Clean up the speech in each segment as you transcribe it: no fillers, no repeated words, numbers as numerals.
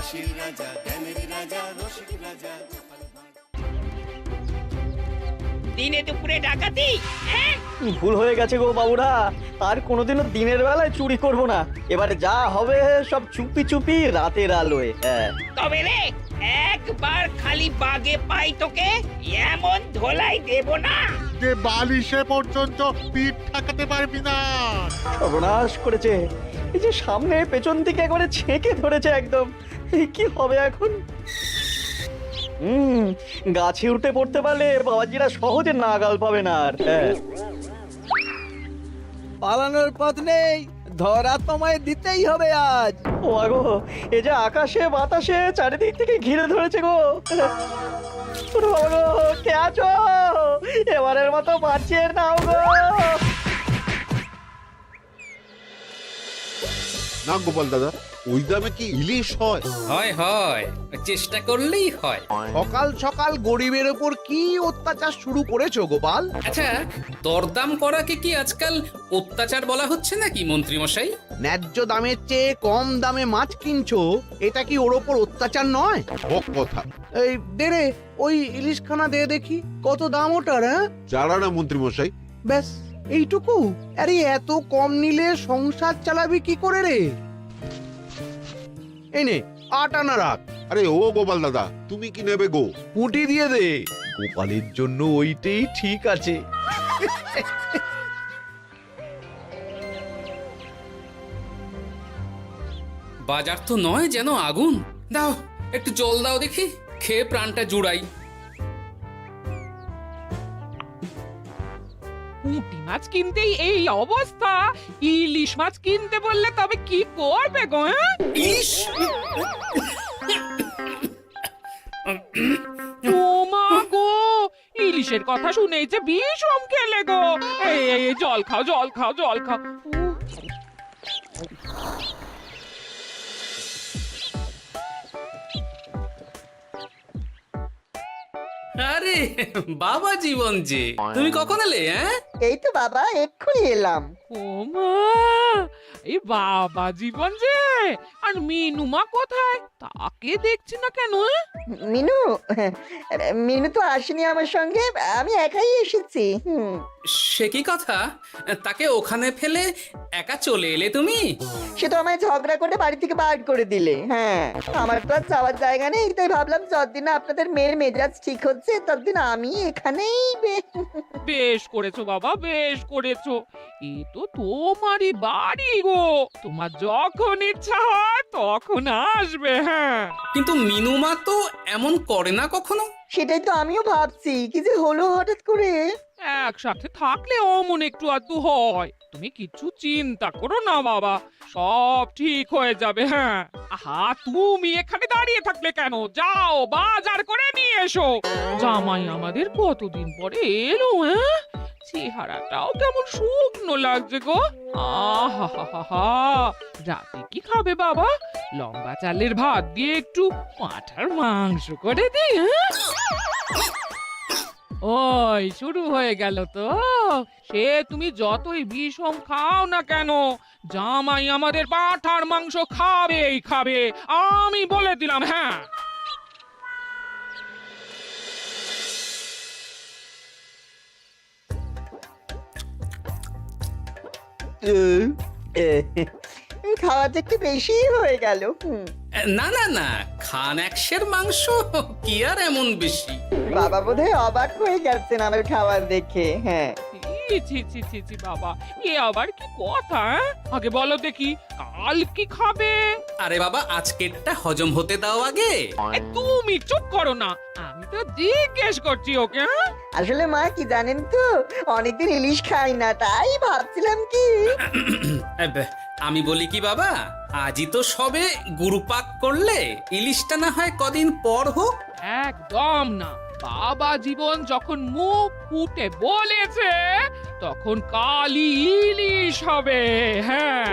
হাসির রাজা, জ্ঞানের রাজা, রসিক রাজা। দিনে দুপুরে ডাকাতি, হ্যাঁ? ভুল হয়ে গেছে গো বাবুরা, আর কোনোদিনও দিনের বেলায় চুরি করব না। এবারে যা হবে সব চুপি চুপি রাতের আলোয়। হ্যাঁ তবে রে, একবার খালি বাগে পাই তোকে, এমন ধোলাই দেব না যে বালিশে পর্যন্ত পিঠ ঠাকাতে পারবি না। সর্বনাশ করেছে, এই যে সামনে পেছন দিকে একবারে ছেঁকে ধরেছে একদম। কি হবে এখন? গাছে উঠে পড়তে পারলে বাবাজিরা সহজে নাগাল পাবে না আর। হ্যাঁ পালানোর পথ নেই, ধরা তোমায় দিতেই হবে আজ। ও আগো, এই যে আকাশে বাতাসে চারিদিক থেকে ঘিরে ধরেছে গো। ওরে বাবা গো, কে আছো? এবারের মতো বাঁচিয়ে নাও গো। না গোপাল দাদা, ওই দামে কি ইলিশ হয়? হয় হয়, চেষ্টা করলেই হয়। সকাল সকাল গরিবের ওপর কি অত্যাচার শুরু করেছো গোপাল? আচ্ছা, দরদাম করাকে কি আজকাল অত্যাচার বলা হচ্ছে নাকি মন্ত্রী মশাই? ন্যায্য দামের চেয়ে কম দামে মাছ কিনছো, এটা কি ওর ওপর অত্যাচার নয়? হক কথা। এই দে রে, ওই ইলিশখানা দে দেখি, কত দাম ওটার? হ্যাঁ চারা না মন্ত্রী মশাই। ব্যাস এইটুকু? আরে এত কম নিলে সংসার চালাবি কি করে রে? এই নে, 8 আনা রাখ। আরে ও গোপাল দাদা, তুমি কি নেবে গো? পুঁটি দিয়ে দে, গোপালের জন্য ওইটাই ঠিক আছে। বাজার তো নয় যেন আগুন। দাও একটু জল দাও দেখি, খেয়ে প্রাণটা জুড়াই। পুঁটি মাছ কিনতেই এই অবস্থা, ইলিশ মাছ কিনতে বললে তবে কি করবে গো? ইলিশ? ও মা গো, ইলিশের কথা শুনেই যে বিষম খেলে গো। এই জল খাও, জল খাও, জল খাও। আরে বাবা জীবন যে, তুমি কখন এলে? হ্যাঁ এই তো বাবা এক্ষুনি এলাম। ও মা, এই বাবা জীবন যে, আর মিনুমা কোথায়? তাকে দেখছি না কেন? মিনু, মিনু তো আসেনি আমার সঙ্গে, আমি একাই এসেছি। সে কি কথা, তাকে ওখানে ফেলে একা চলে এলে তুমি? সে তো আমায় ঝগড়া করে বাড়ি থেকে বার করে দিলে। হ্যাঁ, আমার তো আর যাওয়ার জায়গা নেই, তাই ভাবলাম যতদিন না আপনাদের মেয়ের মেজাজ ঠিক হচ্ছে ততদিন আমি এখানেই বেশ করেছো বাবা, বেশ করেছো। এ তো তোমারই বাড়ি গো, তোমার যখন ইচ্ছা হয় তখন আসবে। হ্যাঁ, কিন্তু মিনুমা তো এমন করে না কখনো। সেটাই তো আমিও ভাবছি, কি যে হলো হঠাৎ করে। একসাথে থাকলে অমন একটু আধটু হয়। তুমি কিছু চিন্তা করো না বাবা, সব ঠিক হয়ে যাবে। হ্যাঁ, আহা, তুমি এখানে দাঁড়িয়ে থাকলে কেন? যাও বাজার করে নিয়ে এসো। জামাই আমাদের কতদিন পরে এলো। হ্যাঁ, চেহারাটাও কেমন শুকনো লাগছে গো। আহা হা হা হা, রাতে কি খাবে বাবা? লম্বা চালের ভাত দিয়ে একটু পাঁঠার মাংস করে দিই। হ্যাঁ, ওই শুরু হয়ে গেল তো। সে তুমি যতই বিষম খাও না কেন, জামাই আমাদের পাঁঠার মাংস খাবেই খাবে, আমি বলে দিলাম। হ্যাঁ, খাওয়াতে একটু বেশি হয়ে গেল। না না না, খান একশের মাংস কি আর এমন বেশি? বাবা বোধহয় অবাক হয়ে গেছেন আমার খাবার দেখে। হ্যাঁ, ছি ছি ছি ছি ছি বাবা, এ আবার কি কথা? আগে বলো দেখি, কাল কি খাবে? আরে বাবা, আজকেরটা হজম হতে দাও আগে। তুমি চুপ করো না, আমি তো জিজ্ঞেস করছি ওকে। আসলে মা কি জানেন তো, অনেকদিন ইলিশ খাই না, তাই ভাবছিলাম কি। আমি বলি কি বাবা, আজই তো সবে গুরুপাক করলে, ইলিশটা না হয় কদিন পর হোক। একদম না, বাবা জীবন যখন মুখ ফুটে বলেছে তখন কালই ইলিশ হবে। হ্যাঁ,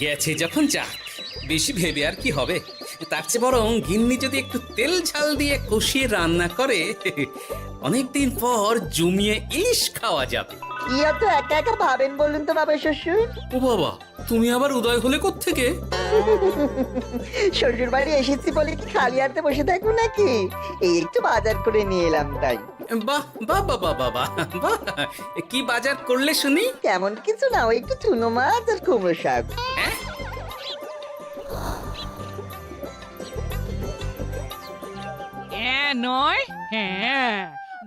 গেছে যখন যাক, বেশি ভেবে আর কি হবে। তার চেয়ে বরং গিন্নি যদি একটু তেল ঝাল দিয়ে কষিয়ে রান্না করে, অনেকদিন পর জমিয়ে ইলিশ খাওয়া যাবে। কি এত একা একা ভাবেন বলুন তো বাবা শ্বশুর? ও বাবা, তুমি আবার উদয় হলে কোত্থেকে? শ্বশুর বাড়ি এসেছি বলে কি খালি হাতে বসে থাকবো নাকি? এই একটু বাজার করে নিয়ে এলাম তাই। বাহ বাহ বাহ বাহ বাহ বাহ, বাহ। কি বাজার করলে শুনি? তেমন কিছু না, ওই একটু চুনো মাছ আর কুমড়ো শাক। হ্যাঁ? নয়, হ্যাঁ,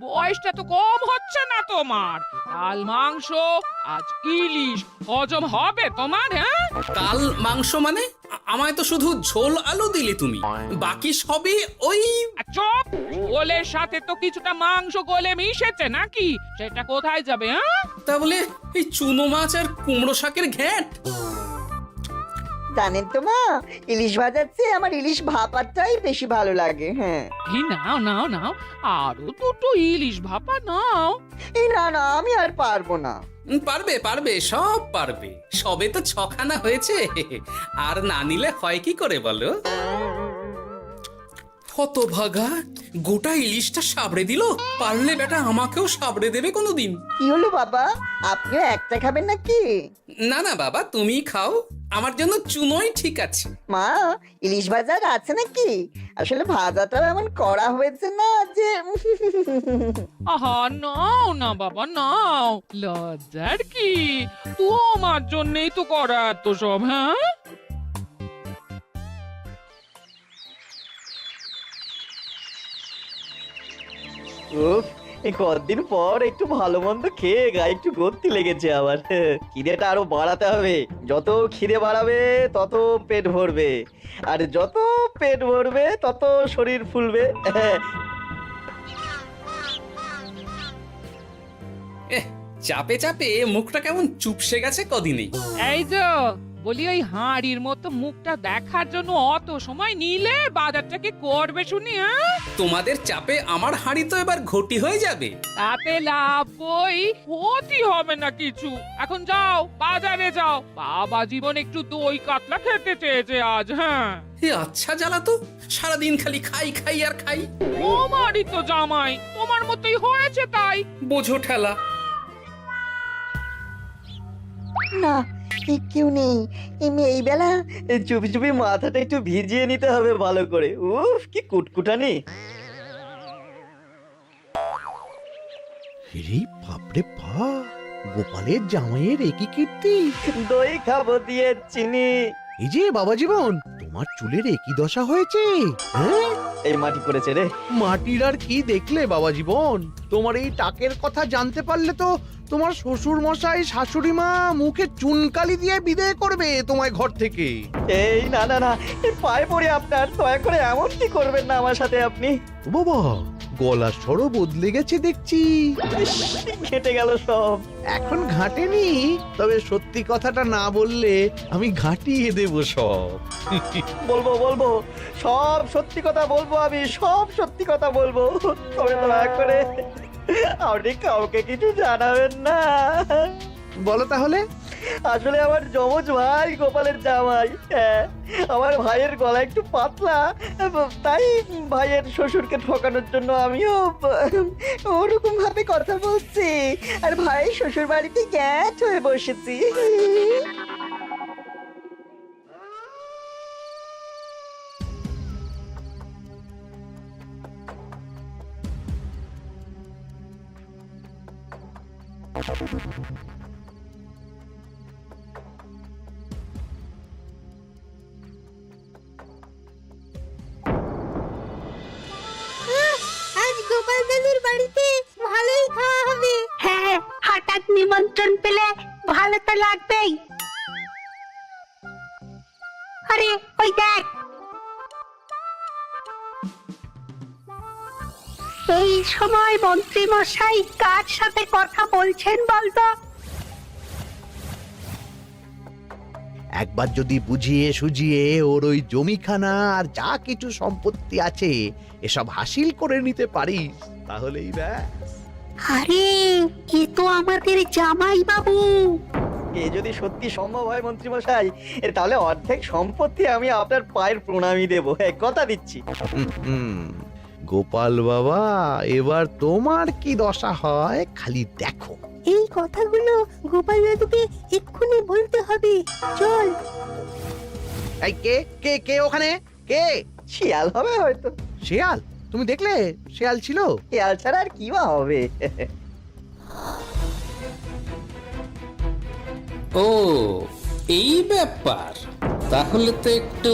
বয়সটা তো কম হচ্ছে না তোমার। কাল মাংস, আজ ইলিশ, হজম হবে তোমার? হ্যাঁ, কাল মাংস মানে? আমায় তো শুধু ঝোল আলু দিলে তুমি, বাকি সবই ওই। আর চুপ, ওলের সাথে তো কিছুটা মাংস গলে মিশেছে নাকি? সেটা কোথায় যাবে? হ্যাঁ, তা বলে এই চুনো মাছ আর কুমড়ো শাকের ঘ্যাঁট? জানেন তো মা, ইলিশ ভাজার চেয়ে আমার ইলিশ ভাপাটাই বেশি ভালো লাগে। হ্যাঁ, এই নাও নাও নাও, আরো দুটো ইলিশ ভাপা নাও। এই না না, আমি আর পারবো না। পারবে পারবে, সব পারবে। সবে তো 6খানা হয়েছে, আর না নিলে হয় কি করে বলো? হতভাগা, গোটা ইলিশটা সাবড়ে দিল। পারলে বেটা আমাকেও সাবড়ে দেবে কোনোদিন। কি হলো বাবা, আপনিও একটা খাবেন নাকি? না না বাবা, তুমি খাও, আমার জন্য চুনোই ঠিক আছে। মা, ইলিশ ভাজার আছে নাকি? আসলে ভাজাটাও এমন করা হয়েছে না যে আহা, নাও না বাবা, নাও। লজ্জার কি, তোমার জন্যই তো করা এত সব। হ্যাঁ, উফ, এই কতদিন পর একটু ভালো মন্দ খেয়ে গায়ে একটু গতি লেগেছে আবার। খিদেটা আরো বাড়াতে হবে। যত খিদে বাড়াবে তত পেট ভরবে, আর যত পেট ভরবে তত শরীর ফুলবে। চাপে চাপে মুখটা কেমন চুপসে গেছে কদিনেই। এই তো বলি, ওই হাঁড়ির মতো মুখটা দেখার জন্য অত সময় নিলে বাজারটা কি করবে শুনি? হ্যাঁ, তোমাদের চাপে আমার হাঁড়ি তো এবার ঘটি হয়ে যাবে। তাতে লাভ কই, ক্ষতি হবে না কিছু। এখন যাও, বাজারে যাও। বাবা জীবন একটু দই কাতলা খেতে চেয়েছে আজ। হ্যাঁ, এ আচ্ছা জ্বালা তো, সারাদিন খালি খাই খাই আর খাই। তোমারই তো জামাই, তোমার মতোই হয়েছে তাই। বোঝো ঠেলা। না, কেউ নেই। এই বেলা চুপি চুপি মাথাটা একটু ভিজিয়ে নিতে হবে ভালো করে। উফ, কি কুটকুটানি। রে বাপরে বাপ, গোপালের জামাইয়ের একই কীর্তি। দই খাবো দিয়ে চিনি। এই যে বাবা জীবন, তোমার চুলের একই দশা হয়েছে। হ্যাঁ, এই মাটি করেছে রে। মাটির আর কি দেখলে বাবা জীবন? তোমার এই টাকের কথা জানতে পারলে তো তোমার শ্বশুর মশাই শাশুড়ি মা মুখে চুনকালি দিয়ে বিদায় করবে তোমায় ঘর থেকে। এই না না না, এই পায়ে পড়ে আপনার, দয়া করে এমন কি করবেন না আমার সাথে আপনি। ও বাবা, গলার স্বরও বদলে গেছে দেখছি। ইস, ঘেঁটে গেল সব। এখন ঘাটেনি, তবে সত্যি কথাটা না বললে আমি ঘাটিয়ে দেব সব। বলবো বলবো, সব সত্যি কথা বলবো, আমি সব সত্যি কথা বলবো। তবে দয়া করে আপনি কাউকে কিছু জানাবেন না। বলো তাহলে। আসলে আমার যমজ ভাই গোপালের জামাই, হ্যাঁ, আমার ভাইয়ের গলা একটু পাতলা, তাই ভাইয়ের শ্বশুরকে ঠকানোর জন্য আমিও ওরকম ভাবে কথা বলছি, আর ভাই শ্বশুর বাড়িতে গ্যাট হয়ে বসেছি। আজ গোপাল দাদুর বাড়িতে ভালোই খাওয়া হবে। হ্যাঁ, হঠাৎ নিমন্ত্রণ পেলে ভালো তো লাগবেই। আরে ওই দেখ, এই সময় মন্ত্রী মশাই কার সাথে কথা বলছেন বলতো? একবার যদি বুঝিয়ে সুঝিয়ে ওর ওই জমিখানা আর যা কিছু সম্পত্তি আছে এসব হাসিল করে নিতে পারিস, তাহলেই ব্যাস। আরে এ তো আমাদের জামাই বাবু। এ যদি সত্যি সম্ভব হয় মন্ত্রী মশাই, তাহলে অর্ধেক সম্পত্তি আমি আপনার পায়ের প্রণামী দেবো, হ্যাঁ, কথা দিচ্ছি। গোপাল বাবা, এবার তোমার কি দশা হয় খালি দেখো। এই কথাগুলো গোপাল দাদুকে এক্ষুনি বলতে হবে। চল। এই কে কে কে ওখানে? কে? শিয়াল হবে হয়তো। শেয়াল? তুমি দেখলে শেয়াল ছিল? শিয়াল ছাড়া আর কি বা হবে? ও এই ব্যাপার, তাহলে তো একটু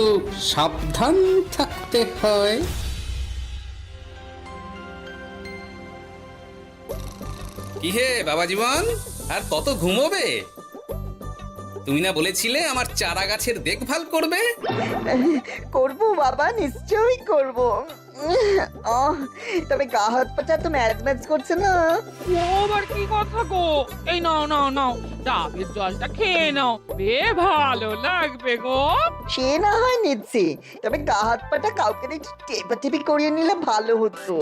সাবধান থাকতে হয়। কি হে বাবা জীবন, আর কত ঘুমোবে? তুমি না বলেছিলে আমার চারা গাছের দেখভাল করবে? করব বাবা, নিশ্চয়ই করব। তবে গা হাত পাটা তো ম্যাচ ম্যাচ করছে না। ও আবার কি কথা গো? এই নাও নাও নাও, ডাবের জলটা খেয়ে নাও, বে ভালো লাগবে গো। সে না হয় নিচ্ছি, তবে গা হাত পাটা কাউকে একটু টেপাটেপি করিয়ে নিলে ভালো হতো।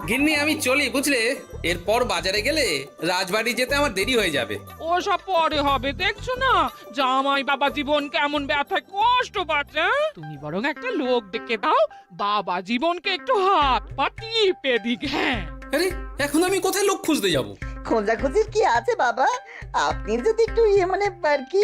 গিন্নি আমি চলি বুঝলে, এরপর বাজারে গেলে রাজবাড়ি যেতে আমার দেরি হয়ে যাবে। ও সব পরে হবে, দেখছো না জামাই বাবা জীবন কেমন ব্যথায় কষ্ট পাচ্ছে। তুমি বরং একটা লোক ডেকে দাও, বাবা জীবনকে একটু হাত পা টিপে দিক। হ্যাঁ, আরে এখন আমি কোথায় লোক খুঁজতে যাব? খোঁজাখুঁজির কি আছে বাবা, আপনি যদি একটু মানে আর কি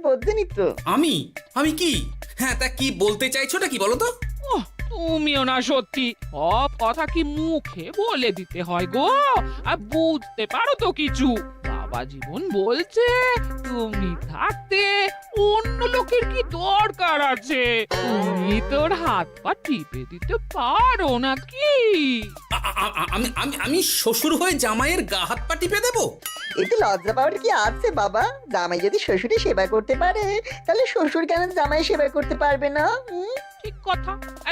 বলতেনই তো। আমি আমি কি? হ্যাঁ তা কি বলতে চাইছোটা কি বলো তো? ওহ, তুমিও না সত্যি, সব কথা কি মুখে বলে দিতে হয় গো? আর বুঝতে পারো তো কিছু? বাবা জীবন বলছে তুমি থাকতে অন্য লোকের কি দরকার আছে? তুমি তোর হাত পা টিপে দিতে পারো নাকি? আমি আমি আমি শ্বশুর হয়ে জামাইয়ের গা হাত পা টিপে দেবো? এতে লজ্জা পাওয়ার কি আছে বাবা? জামাই যদি শ্বশুরের সেবা করতে পারে, তাহলে শ্বশুর কেন জামাই সেবা করতে পারবে না? ঠিক কথা।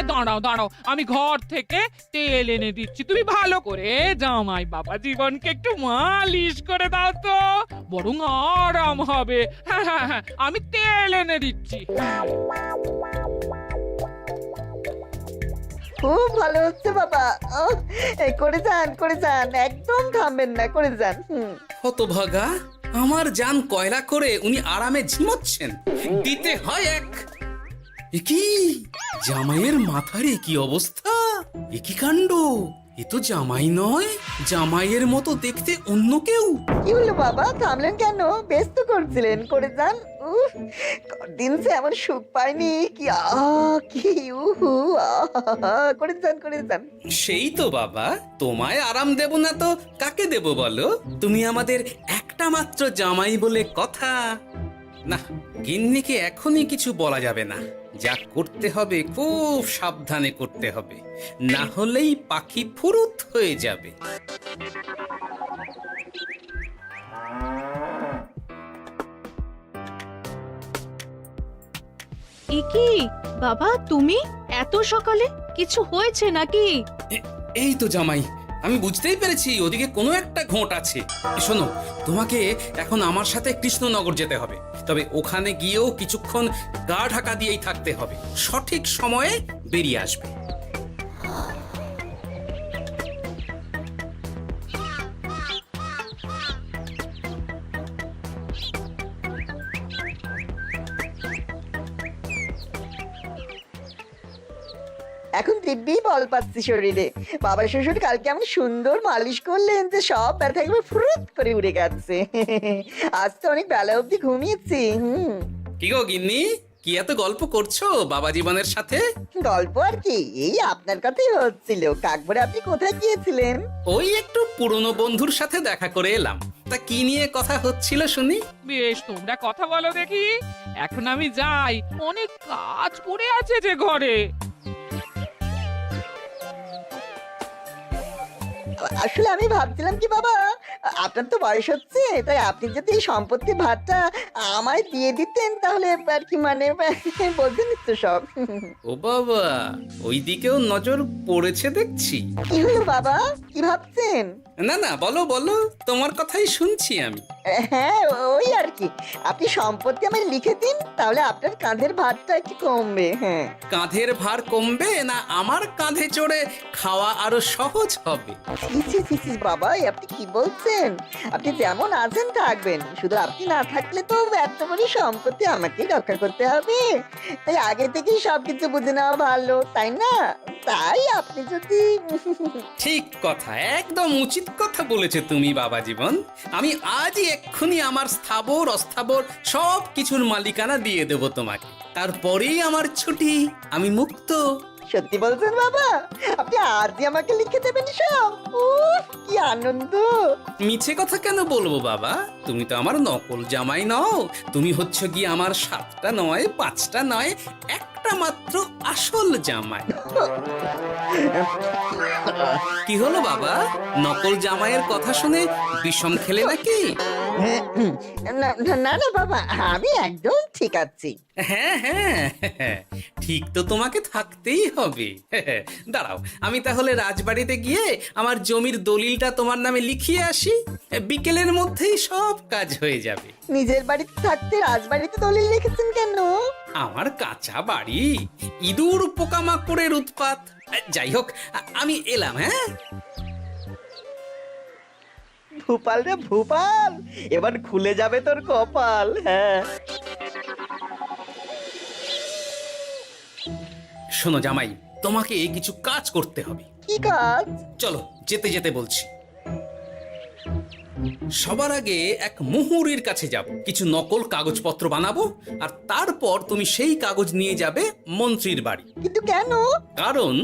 দাঁড়াও দাঁড়াও, আমি ঘর থেকে তেল এনে দিচ্ছি, তুমি ভালো করে জামাই বাবা জীবনকে একটু মালিশ করে দাও তো, বরং আরাম হবে। হ্যাঁ হ্যাঁ হ্যাঁ, আমি তেল এনে দিচ্ছি। খুব ভালো হচ্ছে বাবা। এই করে যান, একদম থামবেন না, করে যান। হতভাগা, আমার জান কয়লা করে উনি আরামে ঝিমোচ্ছেন, দিতে হয় এক। এ কি জামাইয়ের মাথার কি অবস্থা? এ কি কাণ্ড! এ তো জামাই নয়, জামাইয়ের মতো দেখতে অন্য কেউ। কি হলো বাবা, থামলেন কেন? ব্যস্ত করছিলেন, করে যান। দিন সে এমন সুখ পাইনি। কি কি করে যান। সেই তো বাবা, তোমায় আরাম দেব না তো কাকে দেব বলো? তুমি আমাদের একটা মাত্র জামাই বলে কথা। না, গিন্নিকে এখনই কিছু বলা যাবে না। যা করতে হবে খুব সাবধানে করতে হবে, না হলেই পাখি ফুরুত হয়ে যাবে। কি বাবা, তুমি এত সকালে? কিছু হয়েছে নাকি? এই তো জামাই, আমি বুঝতেই পেরেছি ওদিকে কোনো একটা ঘোট আছে। শোনো, তোমাকে এখন আমার সাথে কৃষ্ণনগর যেতে হবে, তবে ওখানে গিয়েও কিছুক্ষণ গা ঢাকা দিয়েই থাকতে হবে, সঠিক সময়ে বেরিয়ে আসবে। এখন দিব্যি বল পাচ্ছি শরীরে। বাবা শ্বশুর কালকে এমন সুন্দর মালিশ করলেন যে সব ব্যথা একবার ফুরুত করে উড়ে গেছে। আজ তো অনেক বেলা অবধি ঘুমিয়েছি। কি গো গিন্নি, কি এত গল্প করছো বাবা জীবনের সাথে? গল্প আর কি, এই আপনার কথাই হচ্ছিল। কাকবরে আপনি কোথায় গিয়েছিলেন? ওই একটু পুরনো বন্ধুর সাথে দেখা করে এলাম। তা কি নিয়ে কথা হচ্ছিল শুনি? বেশ, তোমরা কথা বলো দেখি, এখন আমি যাই, অনেক কাজ পড়ে আছে যে ঘরে। আসলে আমি ভাবছিলাম কি বাবা, আপনার তো বয়স হচ্ছে, তাই আপনি যদি এই সম্পত্তির ভাতটা আমায় দিয়ে দিতেন তাহলে আর কি, মানে বলতেন তো সব। ও বাবা, ওই দিকেও নজর পড়েছে দেখছি। কি হলো বাবা, কি ভাবছেন? না না, বলো বলো, তোমার কথাই শুনছি আমি। হ্যাঁ, ওই আর কি, আপনি সম্পত্তি আমায় লিখে দিন, তাহলে আপনার কাঁধের ভারটা একটু কমবে। হ্যাঁ, কাঁধের ভার কমবে না আমার কাঁধে চড়ে খাওয়া আরো সহজ হবে? ছি ছি ছি ছি বাবা, এ আপনি কি বলছেন? আপনি যেমন আছেন থাকবেন, শুধু আপনি না থাকলে তো এত বড় সম্পত্তি আমাকেই রক্ষা করতে হবে। তাই আগে থেকেই সবকিছু বুঝে নেওয়া ভালো, তাই না? তাই আপনি যদি ঠিক কথা, একদম উচিত কথা বলেছো তুমি বাবা জীবন। আমি আজই এক্ষুনি আমার স্থাবর অস্থাবর সব কিছুর মালিকানা দিয়ে দেব তোমাকে, তারপরেই আমার ছুটি, আমি মুক্ত। সত্যি বলছেন বাবা? আপনি আজই আমাকে লিখে দেবেন সব? উফ, কি আনন্দ! মিছে কথা কেন বলবো বাবা? তুমি তো আমার নকল জামাই নও, তুমি হচ্ছে কি আমার 7টা নয় 5টা নয় একটা মাত্র আসল জামাই। কি হলো বাবা, নকল জামাইয়ের কথা শুনে বিষম খেলে নাকি? না না না বাবা, আমি একদম ঠিক আছি। হ্যাঁ হ্যাঁ হ্যাঁ, ঠিক তো তোমাকে থাকতেই হবে। দাঁড়াও, আমি তাহলে রাজবাড়িতে গিয়ে আমার জমির দলিলটা তোমার নামে লিখিয়ে আসি, বিকেলের মধ্যেই সব কাজ হয়ে যাবে। নিজের বাড়িতে থাকতে রাজবাড়িতে দলিল রেখেছেন কেন? আমার কাঁচা বাড়ি, ইঁদুর পোকামাকড়ের উৎপাত। যাই হোক, আমি এলাম। হ্যাঁ, ভূপাল রে ভূপাল, এবার খুলে যাবে তোর কপাল। হ্যাঁ, শোনো জামাই, তোমাকে কিছু কাজ করতে হবে। কি কাজ? চলো, যেতে যেতে বলছি। সবার আগে এক মুহুরির কাছে যাব, কিছু নকল কাগজপত্র বানাবো, আর তারপর তুমি সেই কাগজ নিয়ে যাবে মন্ত্রীর বাড়ি। কিন্তু কেন? কারণ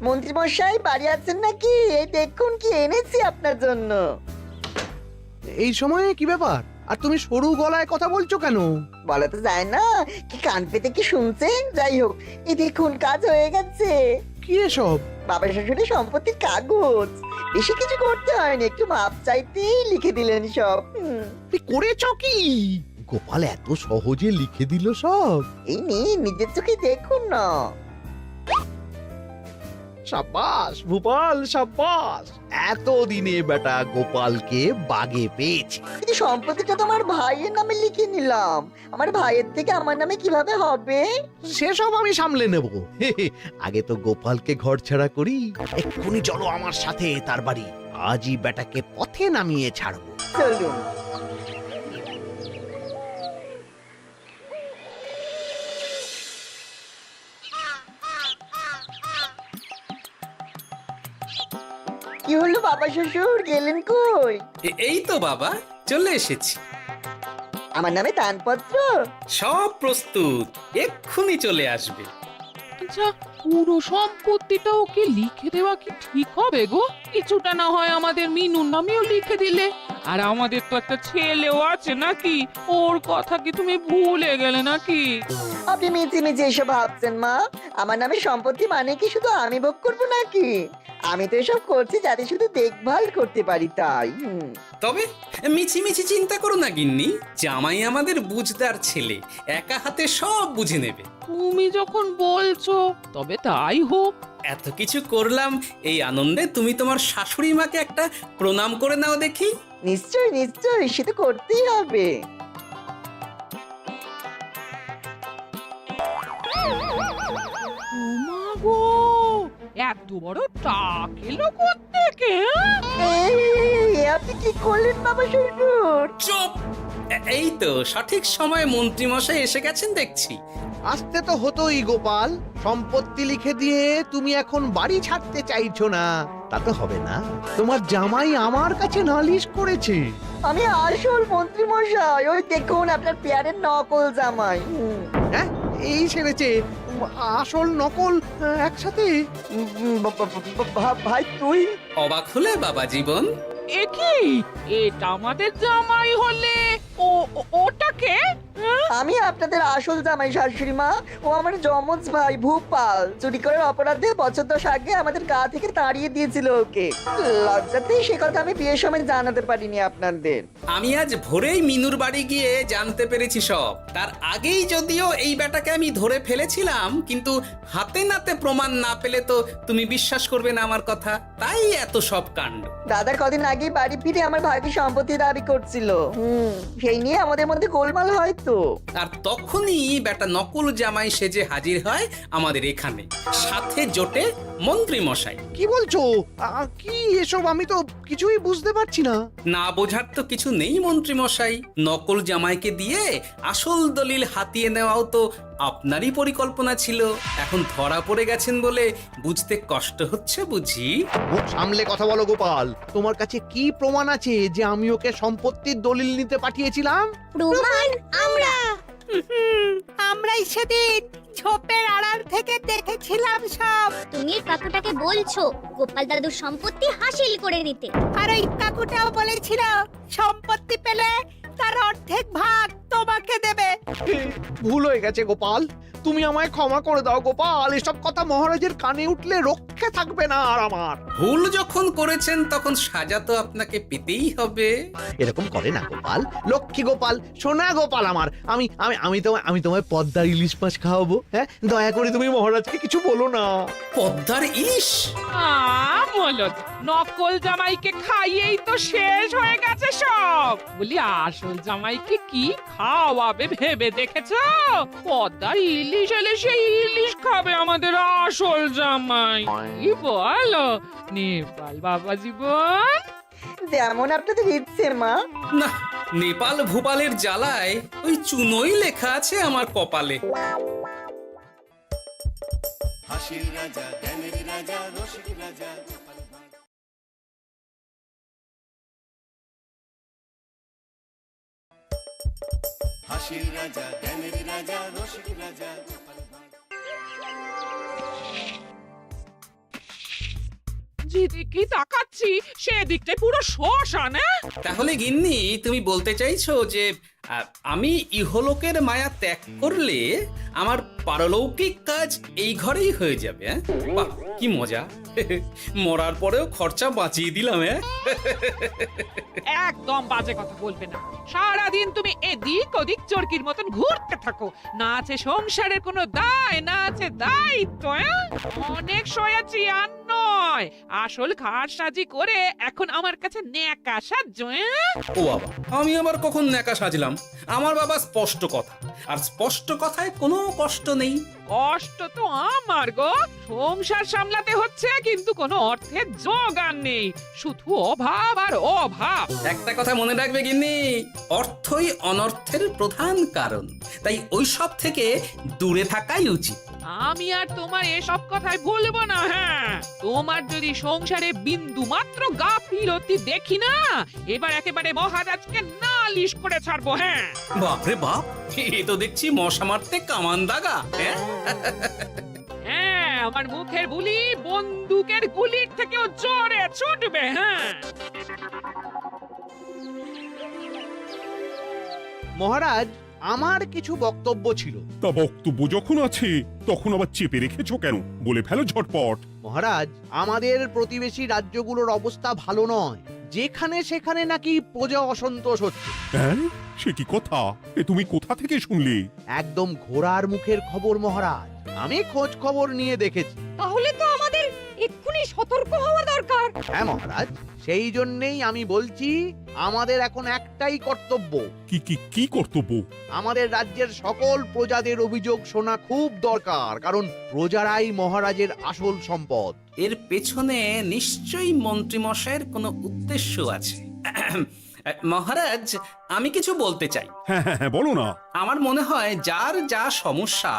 মন্ত্রী মশাই বাড়ি আছেন নাকি? এই দেখুন কি এনেছি আপনার জন্য। এই সময়ে কি ব্যাপার? আর তুমি সরু গলায় কথা বলছো কেন? বলা তো যায় না, কি কান পেতে কি শুনছেন? যাই হোক, এই দেখুন কাজ হয়ে গেছে। কি এসব? বাবা শ্বশুরের সম্পত্তির কাগজ। বেশি কিছু করতে হয়নি, একটু মাপ চাইতেই লিখে দিলেন সব। তুই করেছ কি? গোপাল এত সহজে লিখে দিল সব? এই নিন, নিজের চোখে দেখুন না। সাব্বাস ভূপাল, সাব্বাস। এতদিনে বেটা গোপালকে বাগে পেয়েছি। কিন্তু সম্পত্তিটা তো আমার ভাইয়ের নামে লিখে নিলাম, আমার ভাইয়ের থেকে আমার নামে কিভাবে হবে? সেসব আমি সামলে নেব। আগে তো গোপালকে ঘর ছাড়া করি। এক্ষুনি চলো আমার সাথে তার বাড়ি, আজই বেটাকে পথে নামিয়ে ছাড়বো। চলুন। কি হলো বাবা শ্বশুর, গেলেন কই? এই তো বাবা, চলে এসেছি। আমার নামে দানপত্র? সব প্রস্তুত, এক্ষুনি চলে আসবে। আচ্ছা, পুরো সম্পত্তিটা ওকে লিখে দেওয়া কি ঠিক হবে গো? কিছুটা না হয় আমাদের মিনুর নামেও লিখে দিলে। আর আমাদের তো একটা ছেলেও আছে নাকি? ওর কথা কি তুমি ভুলে গেলে নাকি? আপনি মিছি মিছি এসব ভাবছেন মা? আমার নামে সম্পত্তি মানে কি শুধু আমি ভোগ করবো নাকি? আমি তো এসব করছি যাতে শুধু দেখভাল করতে পারি, তাই। তবে মিছি মিছি চিন্তা করো না গিন্নি, জামাই আমাদের বুঝদার ছেলে, একা হাতে সব বুঝে নেবে। তুমি যখন বলছো তবে তাই হোক। এত কিছু করলাম, এই আনন্দে তুমি তোমার শাশুড়ি মাকে একটা প্রণাম করে নাও দেখি। নিশ্চয় নিশ্চয়, সে তো করতেই হবে। ওমা গো, এত বড় টাক এলো কোত্থেকে? এই, আপনি কি করলেন বাবা শ্বশুর? চুপ! এই তো সঠিক সময়ে মন্ত্রী মশাই এসে গেছেন দেখছি। আসতে তো হতোই গোপাল, সম্পত্তি লিখে দিয়ে তুমি এখন বাড়ি ছাড়তে চাইছো না, তা তো হবে না। তোমার জামাই আমার কাছে নালিশ করেছে। আমি আসল মন্ত্রী মশাই, ওই দেখুন আপনার পেয়ারের নকল জামাই। হ্যাঁ, এই ছেড়েছে আসল নকল একসাথে। ভাই তুই? অবাক হলে বাবা জীবন? এ কি, এটা আমাদের জামাই হলে ওটাকে? আমি আপনাদের আসল জামাই শাশুড়ি মা। ও আমার যমজ ভাই ভূপাল। চুরি করার অপরাধে বছর 10 আগে আমাদের গা থেকে তাড়িয়ে দিয়েছিল ওকে। লজ্জাতে সে কথা আমি বিয়ের সময় জানাতে পারিনি আপনাদের। আমি আজ ভোরেই মিনুর বাড়ি গিয়ে জানতে পেরেছি সব। তার আগেই যদিও এই বেটাকে আমি ধরে ফেলেছিলাম, কিন্তু হাতে নাতে প্রমাণ না পেলে তো তুমি বিশ্বাস করবে না আমার কথা, তাই এত সব কাণ্ড। দাদা কদিন আগেই বাড়ি ফিরে আমার ভাইকে সম্পত্তি দাবি করছিল। সেই নিয়ে আমাদের মধ্যে গোলমাল হয় তো। আর তখনই বেটা নকল জামাই সেজে হাজির হয় আমাদের এখানে, সাথে জোটে মন্ত্রী মশাই। কি বলছো? কি এসব? আমি তো কিছুই বুঝতে পারছি না। না বোঝার তো কিছু নেই মন্ত্রী মশাই, নকল জামাইকে দিয়ে আসল দলিল হাতিয়ে নেওয়াও তো আপনারই পরিকল্পনা ছিল। এখন ধরা পড়ে গেছেন বলে বুঝতে কষ্ট হচ্ছে বুঝি? মুখ সামলে কথা বলো গোপাল। তোমার কাছে কি প্রমাণ আছে যে আমি ওকে সম্পত্তির দলিল নিতে পাঠিয়েছিলাম? প্রমাণ আমরাই সেদিন ঝোপের আড়াল থেকে দেখেছিলাম সব। তুমি কাকুটাকে বলছো গোপাল দাদুর সম্পত্তি হাসিল করে নিতে, আর ওই কাকুটাও বলেছিল সম্পত্তি পেলে তার অর্ধেক ভাগ তোমাকে দেবে। ভুল হয়ে গেছে গোপাল, তুমি আমায় ক্ষমা করে দাও গোপাল। এসব কথা মহারাজের কানে উঠলে রক্ষে থাকবে না আর আমার। ভুল যখন করেছেন তখন সাজা তো আপনাকে পেতেই হবে। এরকম করে না গোপাল, লক্ষ্মী গোপাল, সোনা গোপাল আমার। আমি আমি আমি তোমায় পদ্মার ইলিশ মাছ খাওয়াবো। হ্যাঁ, দয়া করে তুমি মহারাজকে কিছু বলো না। পদ্মার ইলিশ? বলো, নকল জামাইকে খাইয়েই তো শেষ হয়ে গেছে সব। বলি আসল জামাইকে কি খাওয়াবে ভেবে দেখেছো? পদ্মার ইলিশ এলে সেই ইলিশ খাবে আমাদের আসল জামাই। কি বলো নেপাল বাবা জীবন? যেমন আপনাদের ইচ্ছে মা। না, নেপাল ভূপালের জ্বালায় ওই চুনোই লেখা আছে আমার কপালে। হাসির রাজা জ্ঞানের রাজা রসিক রাজা গোপাল ভাঁড়। হাসির রাজা জ্ঞানের রাজা রসিক রাজা গোপাল ভাঁড়। যেদিকে তাকাচ্ছি সেদিকটাই পুরো শ্মশান। তাহলে গিন্নি তুমি বলতে চাইছো যে আমি ইহলোকের মায়া ত্যাগ করলে আমার পারলৌকিক কাজ এই ঘরেই হয়ে যাবে? বাহ, কি মজা! মরার পরেও খরচা বাঁচিয়ে দিলাম। একদম বাজে কথা বলবে না। সারাদিন তুমি এদিক ওদিক চরকির মতন ঘুরতে থাকো, না আছে সংসারের কোনো দায়, না আছে দায়িত্ব। অনেক সয়াছি আর নয়, আসল ঘাট সাজি করে এখন আমার কাছে ন্যাকা সাজ। ও বাবা, আমি আবার কখন ন্যাকা সাজলাম? আমার বাবা স্পষ্ট কথা, আর স্পষ্ট কথায় কোনো কষ্ট নেই। কষ্ট তো আমার গো, সংসার সামলাতে হচ্ছে কিন্তু কোনো অর্থের জোগান নেই, শুধু অভাব আর অভাব। একটা কথা মনে রাখবে গিন্নি, অর্থই অনর্থের প্রধান কারণ, তাই ওই সব থেকে দূরে থাকাই উচিত। আমি আর তোমার এসব কথাই বলবো না। হ্যাঁ, তোমার যদি সংসারে বিন্দু মাত্র গাফিলতি দেখি না, এবার একেবারে মহারাজকে নালিশ করে ছাড়বো। হ্যাঁ, বাপরে বাপ, এ তো দেখছি মশা মারতে কামান দাগা। হ্যাঁ, আমার মুখের বুলি বন্দুকের গুলির থেকেও জোরে ছুটবে। হ্যাঁ, মহারাজ, আমার কিছু বক্তব্য ছিল। তা বক্তব্য যখন আছে তখন আবার চেপে রেখেছো কেন? বলে ফেলো ঝটপট। মহারাজ, আমাদের প্রতিবেশী রাজ্যগুলোর অবস্থা ভালো নয়, যেখানে সেখানে নাকি প্রজা অসন্তোষ হচ্ছে। হ্যাঁ, সে কি কথা? এ তুমি কোথা থেকে শুনলে? একদম ঘোড়ার মুখের খবর মহারাজ, আমি খোঁজ খবর নিয়ে দেখেছি। তাহলে তো আমাদের এক্ষুনি সতর্ক হওয়া দরকার। হ্যাঁ মহারাজ, সেই জন্যেই আমি বলছি আমাদের এখন একটাই কর্তব্য। কি কি কি কর্তব্য? আমাদের রাজ্যের সকল প্রজাদের অভিযোগ শোনা খুব দরকার, কারণ প্রজারাই মহারাজের আসল সম্পদ। এর পেছনে নিশ্চয়ই মন্ত্রী মশাইয়ের কোনো উদ্দেশ্য আছে। মহারাজ, আমি কিছু বলতে চাই। হ্যাঁ হ্যাঁ হ্যাঁ, বলো না। আমার মনে হয় যার যা সমস্যা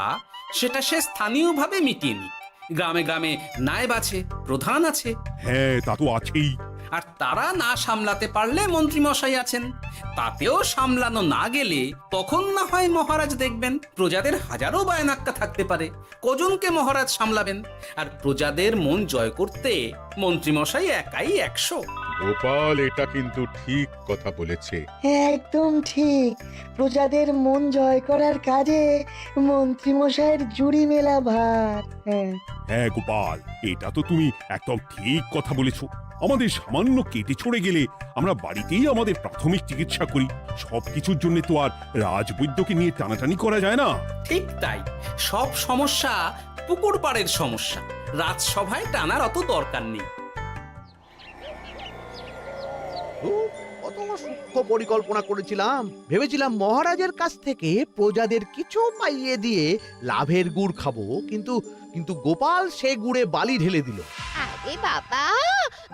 সেটা সে স্থানীয়ভাবে মিটিয়ে নিক। গ্রামে গ্রামে নায়েব আছে, প্রধান আছে। হ্যাঁ, তা তো আছেই। আর তারা না সামলাতে পারলে মন্ত্রী মশাই আছেন। তাতেও সামলানো না গেলে তখন না হয় মহারাজ দেখবেন। প্রজাদের হাজারো বায়নাক্কা থাকতে পারে, কজনকে মহারাজ সামলাবেন? আর প্রজাদের মন জয় করতে মন্ত্রী মশাই একাই 100। গোপাল এটা কিন্তু ঠিক কথা বলেছে। একদম ঠিক। প্রজাদের মন জয় করার কাজে মন্ত্রী মশাইয়ের জুড়ি মেলা ভার। হ্যাঁ হ্যাঁ গোপাল, এটা তো তুমি একদম ঠিক কথা বলেছো। আমাদের সামান্য কেটে ছড়ে গেলে আমরা বাড়িতেই আমাদের প্রাথমিক চিকিৎসা করি। সবকিছুর জন্য তো আর রাজবৈদ্যকে নিয়ে টানাটানি করা যায় না। ঠিক তাই, সব সমস্যা পুকুর পাড়ের সমস্যা, রাজসভায় টানার অত দরকার নেই। কত সূক্ষ্ম পরিকল্পনা করেছিলাম। ভেবেছিলাম মহারাজের কাছ থেকে প্রজাদের কিছু পাইয়ে দিয়ে লাভের গুড় খাবো, কিন্তু কিন্তু গোপাল সে গুড়ে বালি ঢেলে দিল। আরে বাবা,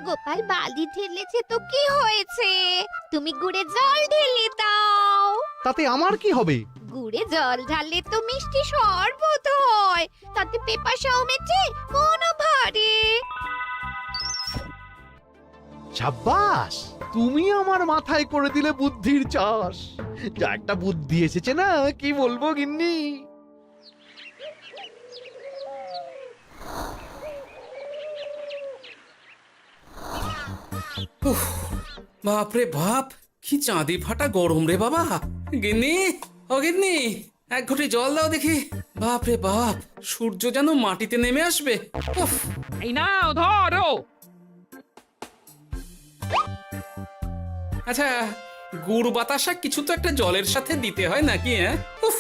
গোপাল বালি ঢেলেছে তো কি হয়েছে? তুমি গুড়ে জল ঢেলে দাও। তাতে আমার কি হবে? গুড়ে জল ঢাললে তো মিষ্টি শরবত হয়, তাতে পেপাসাও মেটে, মনও ভরে। সাব্বাস, তুমি আমার মাথায় করে দিলে বুদ্ধির চাষ। যা একটা বুদ্ধি এসেছে না, কি বলবো গিন্নি। বাপরে বাপ, কি চাঁদি ফাটা গরম রে বাবা। গিন্নি, ও গিন্নি, এক ঘটি জল দাও দেখি। বাপরে বাপ, সূর্য যেন মাটিতে নেমে আসবে। উফ, এই নাও ধরো। আচ্ছা, গুড় বাতাসা কিছু তো একটা জলের সাথে দিতে হয় নাকি? হ্যাঁ, উফ,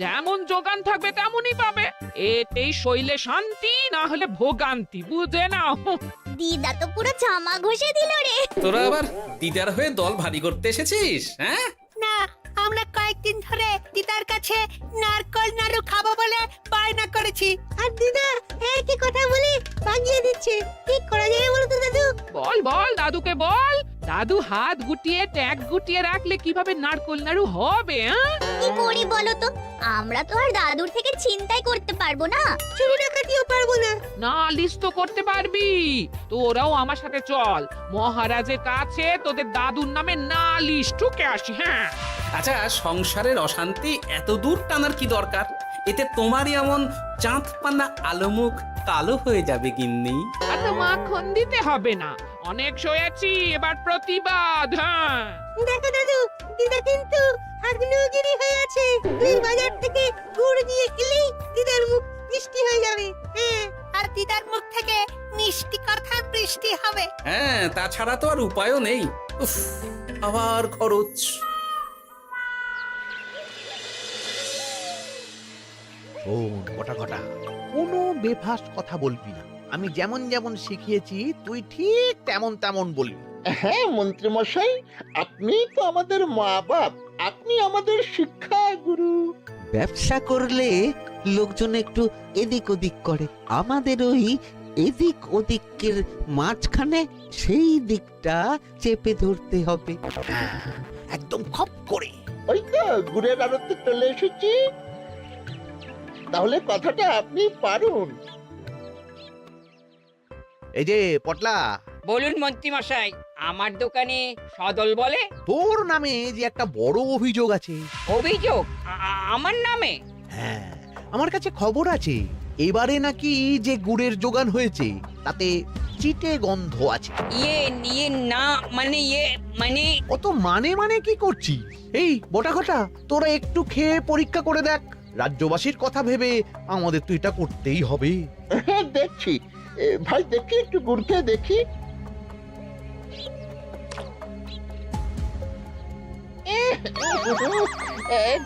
যেমন যোগান থাকবে তেমনই পাবে। এতেই শৈলে শান্তি, না হলে ভোগান্তি, বুঝে নাও। দিদা তো পুরো জামা ঘষে দিল রে। তোরা আবার দিদার হয়ে দল ভারী করতে এসেছিস? হ্যাঁ, না, আমরা কয়েকদিন ধরে দিদার কাছে নারকল নাড়ু খাবো বলে বায়না করেছি। আর দিদা একই কথা বলে ভাঙিয়ে দিচ্ছে। কি করা যায় বলো তো দাদু? বল বল দাদুকে বল। দাদু হাত গুটিয়ে ট্যাগ গুটিয়ে রাখলে কিভাবে নারকোল নাড়ু হবে? কি করি বলো তো? আমরা তো আর দাদুর থেকে চিন্তাই করতে পারবো না। চুরি ডাকাতিও পারবো না। নালিশ তো করতে পারবি। তোরাও আমার সাথে চল, মহারাজের কাছে তোদের দাদুর নামে নালিশ ঠুকে আসি। হ্যাঁ, আচ্ছা, সংসারের অশান্তি এত দূর টানার কি দরকার? এতে তোমারই এমন চাঁদ পানা আলো মুখ কালো হয়ে যাবে গিন্নি। এত মাখন দিতে হবে না। অনেক সয়েছি, এবার প্রতিবাদ। হ্যাঁ, দেখো দাদু, দিদা কিন্তু আগ্নেয়গিরি হয়ে আছে। তুই বাজার থেকে গুড় নিয়ে এলেই দিদার মুখ মিষ্টি হয়ে যাবে। হ্যাঁ, আর দিদার মুখ থেকে মিষ্টি কথা বৃষ্টি হবে। হ্যাঁ, তাছাড়া তো আর উপায়ও নেই। উফ, আবার খরচ। শোন কটা কটা, কোনো বেফাস কথা বলবি না। আমি যেমন যেমন শিখিয়েছি তুই ঠিক তেমন তেমন বলবি। হ্যাঁ মন্ত্রী মশাই, আপনি তো আমাদের মা বাপ, আপনি আমাদের শিক্ষা গুরু। ব্যবসা করলে লোকজন একটু এদিক ওদিক করে, আমাদের ওই এদিক ওদিকের মাঝখানে সেই দিকটা চেপে ধরতে হবে। একদম খপ করে। ওই তো গুড়ের আড়তে চলে এসেছি, তাহলে কথাটা আপনি পারুন। এই যে পটলা, বলুন মন্ত্রী মশাই, আমার দোকানে সদল বলে তোর নামে যে একটা বড় অভিযোগ আছে। অভিযোগ আমার নামে? হ্যাঁ, আমার কাছে খবর আছে এবারে নাকি যে গুড়ের যোগান হয়েছে তাতে চিটে গন্ধ আছে। ইয়ে না, মানে অত মানে কি করছি? এই বটা ঘটা, তোরা একটু খেয়ে পরীক্ষা করে দেখ। রাজ্যবাসীর কথা ভেবে আমাদের তো এটা করতেই হবে। হ্যাঁ দেখছি, ভাই দেখি, একটু গুড় খেয়ে দেখি।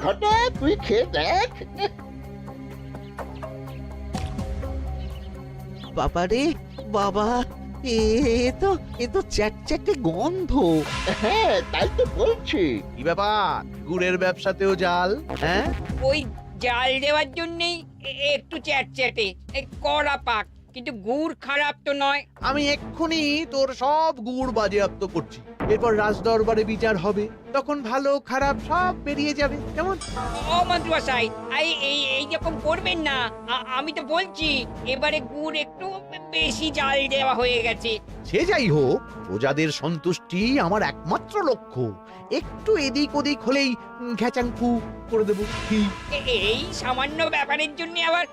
ঘটা, তুই খেয়ে দেখ। বাবারে বাবা, এ তো চ্যাটচ্যাটে গন্ধ। হ্যাঁ তাই তো বলছি। কি ব্যাপার, গুড়ের ব্যবসাতেও জাল? হ্যাঁ, ওই জাল দেওয়ার জন্যই একটু চ্যাটচ্যাটে, কড়া পাক, কিন্তু গুড় খারাপ তো নয়। আমি এক্ষুনি তোর সব গুড় বাজেয়াপ্ত করছি। এরপর রাজদরবারে বিচার হবে, তখন ভালো খারাপ সব বেরিয়ে যাবে। কেমন? ও মন্ত্রী মশাই, এই রকম করবেন না। আমি তো বলছি এবারে গুড় একটু বেশি জাল দেওয়া হয়ে গেছে। সে যাই হোক, প্রজাদের সন্তুষ্টি আমার একমাত্র লক্ষ্য। একটু এদিক ওদিক হলেই ঘ্যাচাংফু করে দেবো। কি এই সামান্য ব্যাপারের জন্য আবার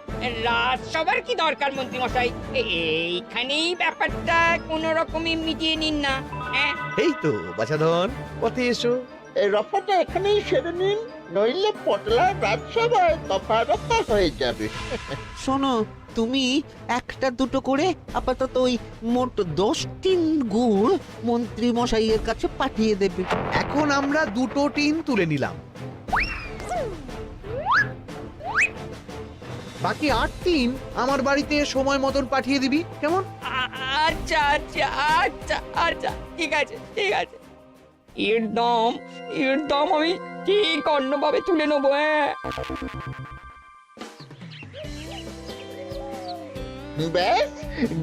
রাজসভার কি দরকার মন্ত্রী মশাই? এইখানেই ব্যাপারটা কোনো রকমই মিটিয়ে নিন না। হ্যাঁ, এই তো বাছাধন, পথে এসো। এই রফাটা এখানেই সেরে নিন, নইলে পটলা রাজসভায় দফা রফা হয়ে যাবে। শোনো, তুমি একটা দুটো করে আপাতত ওই মোট 10 টিন গুড় মন্ত্রী মশাইয়ের কাছে পাঠিয়ে দেবে। এখন আমরা 2 টিন তুলে নিলাম, বাকি 8 টিন আমার বাড়িতে সময় মতন পাঠিয়ে দিবি। কেমন? আচ্ছা, ঠিক আছে। এর দাম আমি ঠিক অন্যভাবে তুলে নেবো। হ্যাঁ, ব্যাস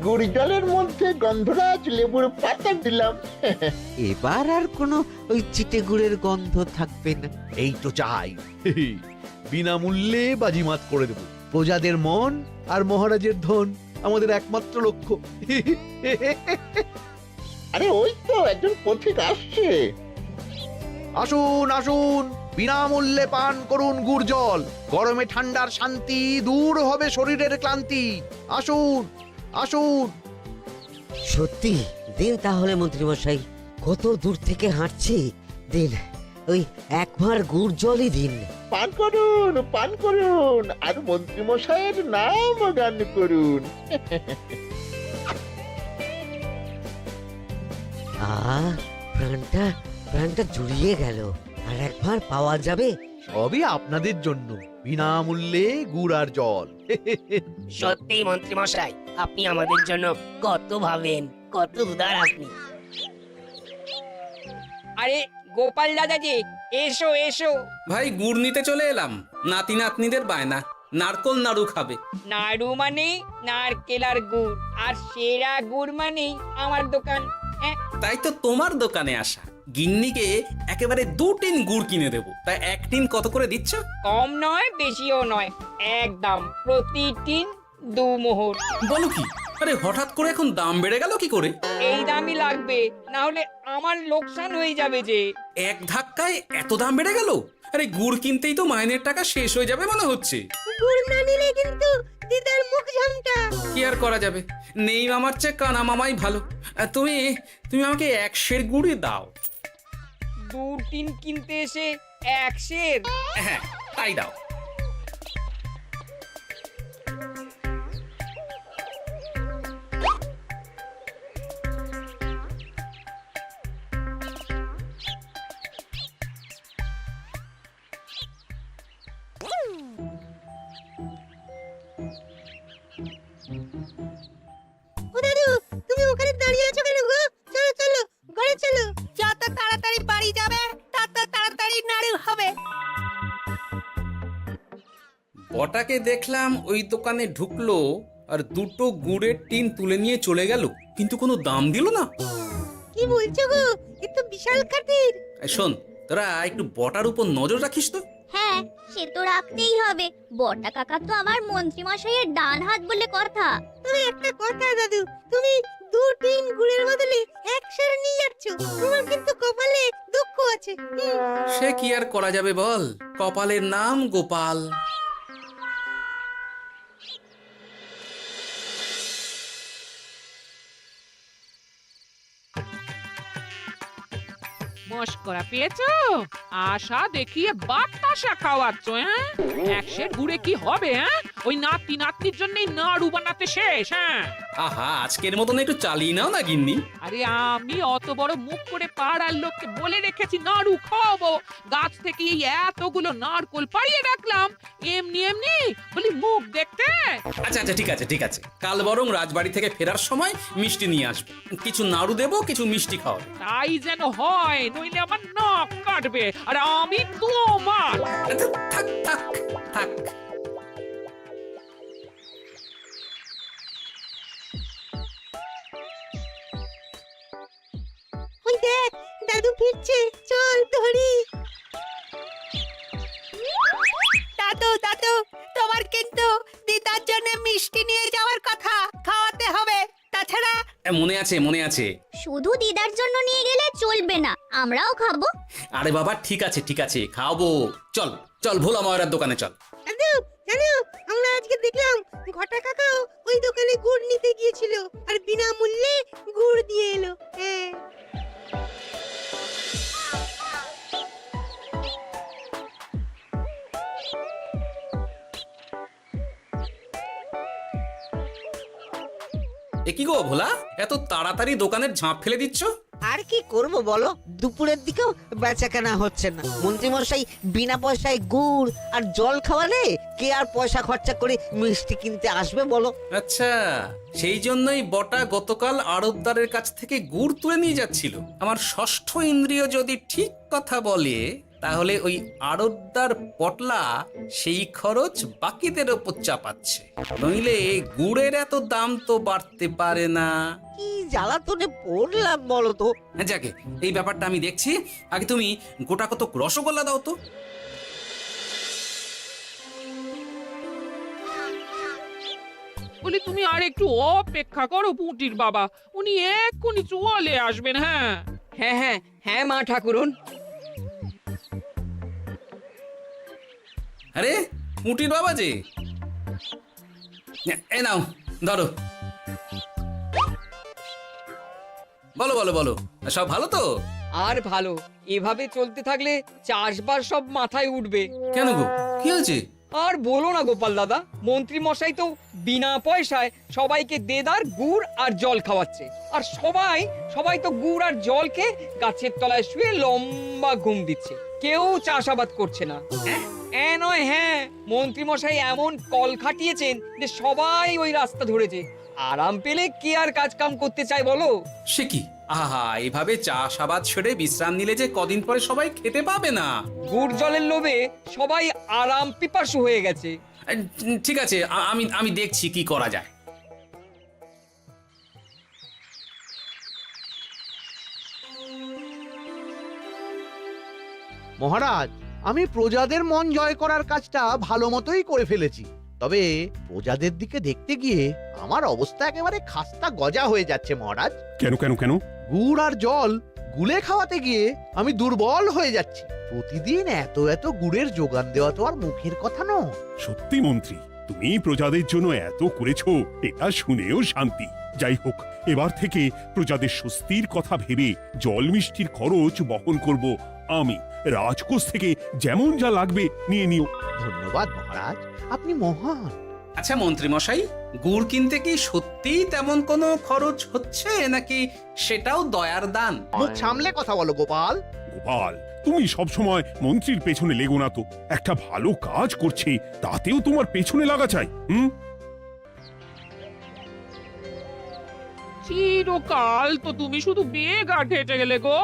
গুড় জলের মধ্যে গন্ধরাজ লেবুর পাতা দিলাম। এবার আর কোনো ওই চিটে গুড়ের গন্ধ থাকবে না। এই তো চাই। বিনামূল্যে বাজিমাত করে দেব। প্রজাদের মন আর মহারাজের ধন আমাদের একমাত্র লক্ষ্য। আরে ওই তো একজন পথিক আসছে। আসুন আসুন, বিনামূল্যে পান করুন গুড় জল। গরমে ঠান্ডার শান্তি, দূর হবে শরীরের ক্লান্তি। আসুন আসুন। সত্যি দিন তাহলে মন্ত্রীমশাই, কত দূর থেকে হাঁটছি, দিন ওই একবার গুড় জলই দিন। পান করুন আর মন্ত্রীমশাইয়ের নাম গান করুন। প্রাণটা জুড়িয়ে গেল। আর একবার পাওয়া যাবে? সবই আপনাদের জন্য, বিনামূল্যে গুড় আর জল। সত্যি মন্ত্রী মশাই, আপনি আমাদের জন্য কত ভাবেন, কত উদার আপনি। আরে গোপাল দাদা যে, এসো এসো। ভাই গুড় নিতে চলে এলাম। নাতি নাতনিদের বায়না, নারকোল নাড়ু খাবে। নাড়ু মানে নারকেল আর গুড়, আর সেরা গুড় মানে আমার দোকান। হ্যাঁ, তাই তো তোমার দোকানে আসা। গিন্নিকে একেবারে 2 টিন গুড় কিনে দেবো। তাই 1 টিন কত করে দিচ্ছ? কম নয় বেশিও নয়, একদম প্রতি টিন 2 মোহর। বলো কি? আরে হঠাৎ করে এখন দাম বেড়ে গেল কি করে? এই দামই লাগবে, না হলে আমার লোকসান হয়ে যাবে যে। এক ধাক্কায় এত দাম বেড়ে গেল? আরে গুড় কিনতেই তো মাইনের টাকা শেষ হয়ে যাবে মনে হচ্ছে। গুড় না নিলে কিন্তু দিদার মুখ ঝামটা। কি আর করা যাবে, নেই মামার চেয়ে কানা মামাই ভালো। তুমি তুমি আমাকে 1 সের গুড়ই দাও। 2 টিন কিনতে এসে 1 সের? হ্যাঁ তাই দাও। ও দাদু, তুমি ওখানে দাঁড়িয়ে আছো কেন গো? চলো চলো, ঘরে চলো। যত তাড়াতাড়ি বাড়ি যাবে তত তাড়াতাড়ি নাড়ু হবে। বটাকে দেখলাম ওই দোকানে ঢুকলো আর 2টো গুড়ের টিন তুলে নিয়ে চলে গেল, কিন্তু কোনো দাম দিল না। কি বলছো গো? এ তো বিশাল খাতির। শোন, তোরা একটু বটার উপর নজর রাখিস তো। হ্যাঁ, সে তো রাখতেই হবে। বড়টা কাকা তো আমার মন্ত্রী মশাইয়ের ডান হাত বলে কথা। তবে একটা কথা দাদু, তুমি 2 টিন গুড়ের বদলে 1 সের নিয়ে যাচ্ছ। তোমার কিন্তু কপালে দুঃখ আছে। সে কি আর করা যাবে বল, কপালের নাম গোপাল। মস্করা পেয়েছো? আশা দেখিয়ে বাতাসা খাওয়াচ্ছ। হ্যাঁ, 1 সের গুড়ে কি হবে? হ্যাঁ, ওই নাতি নাতনির জন্যই নাড়ু বানাতে শেষ। হ্যাঁ, আহা, আজকের মতন একটু চালিয়ে নাও না গিন্নি। আরে আমি অত বড় মুখ করে পাড়ার লোককে বলে রেখেছি নাড়ু খাওয়াবো। গাছ থেকে এই এতগুলো নারকোল পাড়িয়ে রাখলাম, এমনি এমনি বলি মুখ দেখতে। আচ্ছা আচ্ছা, ঠিক আছে ঠিক আছে, কাল বরং রাজবাড়ি থেকে ফেরার সময় মিষ্টি নিয়ে আসবো। কিছু নাড়ু দেবো, কিছু মিষ্টি খাওয়াবো। তাই যেন হয়, নইলে আমার নাক কাটবে আর আমি তোমার। আচ্ছা, থাক থাক থাক। ওই দেখ, দাদু ফিরছে, চল ধরি। দাদু দাদু, তোমার কিন্তু দিদার জন্য মিষ্টি নিয়ে যাওয়ার কথা, খাওয়াতে হবে। তাছাড়া মনে আছে মনে আছে। শুধু দিদার জন্য নিয়ে গেলে চলবে না, আমরাও খাবো। আরে বাবা, ঠিক আছে ঠিক আছে, খাওয়াবো। চল চল, ভোলা ময়রার দোকানে চল। দাদু জানো, আমরা আজকে দেখলাম ঘটা কাকাও ওই দোকানে গুড় নিতে গিয়েছিল আর বিনামূল্যে গুড় দিয়ে এলো। হ্যাঁ, এ কি গো ভোলা, এত তাড়াতাড়ি দোকানের ঝাঁপ ফেলে দিচ্ছ? আর কি করব বলো, দুপুরের দিকেও বেচা কেনা হচ্ছে না। মন্ত্রীমশাই বিনা পয়সায় গুড় আর জল খাওয়ালে কে আর পয়সা খরচা করে মিষ্টি কিনতে আসবে বলো? আচ্ছা, সেই জন্যই বটা গতকাল আড়তদারের কাছ থেকে গুড় তুলে নিয়ে যাচ্ছিল। আমার ষষ্ঠ ইন্দ্রিয় যদি ঠিক কথা বলে, তাহলে ওই আড়তদার পটলা সেই খরচ বাকিদের ওপর চাপাচ্ছে। নইলে গুড়ের এত দাম তো বাড়তে পারে না। কি জ্বালাতনে পড়লাম বলো তো। যাকে, এই ব্যাপারটা আমি দেখছি। আগে তুমি গোটা কত রসগোল্লা দাও তো। বলি তুমি আর একটু অপেক্ষা করো পুটির বাবা, উনি এক্ষুনি চলে আসবেন। হ্যাঁ হ্যাঁ হ্যাঁ হ্যাঁ মা ঠাকুরন। আরে মুটির বাবা যে, এ নাও ধরো। বলো বলো বলো, সব ভালো তো? আর ভালো, এভাবে চলতে থাকলে চাষবাস সব মাথায় উঠবে। কেন গো, কি হয়েছে? আর বলো না গোপাল দাদা, মন্ত্রী মশাই তো বিনা পয়সায় সবাইকে দেদার গুড় আর জল খাওয়াচ্ছে। আর সবাই তো গুড় আর জল খেয়ে গাছের তলায় শুয়ে লম্বা ঘুম দিচ্ছে। কেউ চাষাবাদ করছে না। নয়, হ্যাঁ, মন্ত্রী মশাই এমন কল খাটিয়েছেন যে সবাই ওই রাস্তা ধরেছে। আরাম পেলে কে আর কাজ কাম করতে চায় বলো? সে কি, আহা, এভাবে চাষাবাদ ছেড়ে বিশ্রাম নিলে যে কদিন পরে সবাই খেতে পাবে না। গুড় জলের লোভে সবাই আরাম পিপাসু হয়ে গেছে। ঠিক আছে, আমি দেখছি কি করা যায়। মহারাজ, আমি প্রজাদের মন জয় করার কাজটা ভালো মতোই করে ফেলেছি। তবে প্রজাদের দিকে দেখতে গিয়ে আমার অবস্থা একেবারে খাস্তা গজা হয়ে যাচ্ছে মহারাজ। কেন কেন কেন? গুড় আর জল গুলে খাওয়াতে গিয়ে আমি দুর্বল হয়ে যাচ্ছি। প্রতিদিন এত এত গুড়ের যোগান দেওয়া তো আর মুখের কথা নয়। সত্যি মন্ত্রী, তুমি প্রজাদের জন্য এত করেছো, এটা শুনেও শান্তি। যাই হোক, এবার থেকে প্রজাদের স্বস্তির কথা ভেবে জল মিষ্টির খরচ বহন করব আমি। রাজকোষ থেকে যেমন যা লাগবে নিয়ে নিও। ধন্যবাদ মহারাজ, আপনি মহান। আচ্ছা মন্ত্রী মশাই, গুড় কিনতে কি সত্যিই তেমন কোনো খরচ হচ্ছে, নাকি সেটাও দয়ার দান? মুখ সামলে কথা বলো গোপাল। গোপাল, তুমি সবসময় মন্ত্রীর পেছনে লেগো না তো। একটা ভালো কাজ করছে, তাতেও তোমার পেছনে লাগা চাই। চিরকাল তো তুমি শুধু বেগার ঘেটে গেলে গো।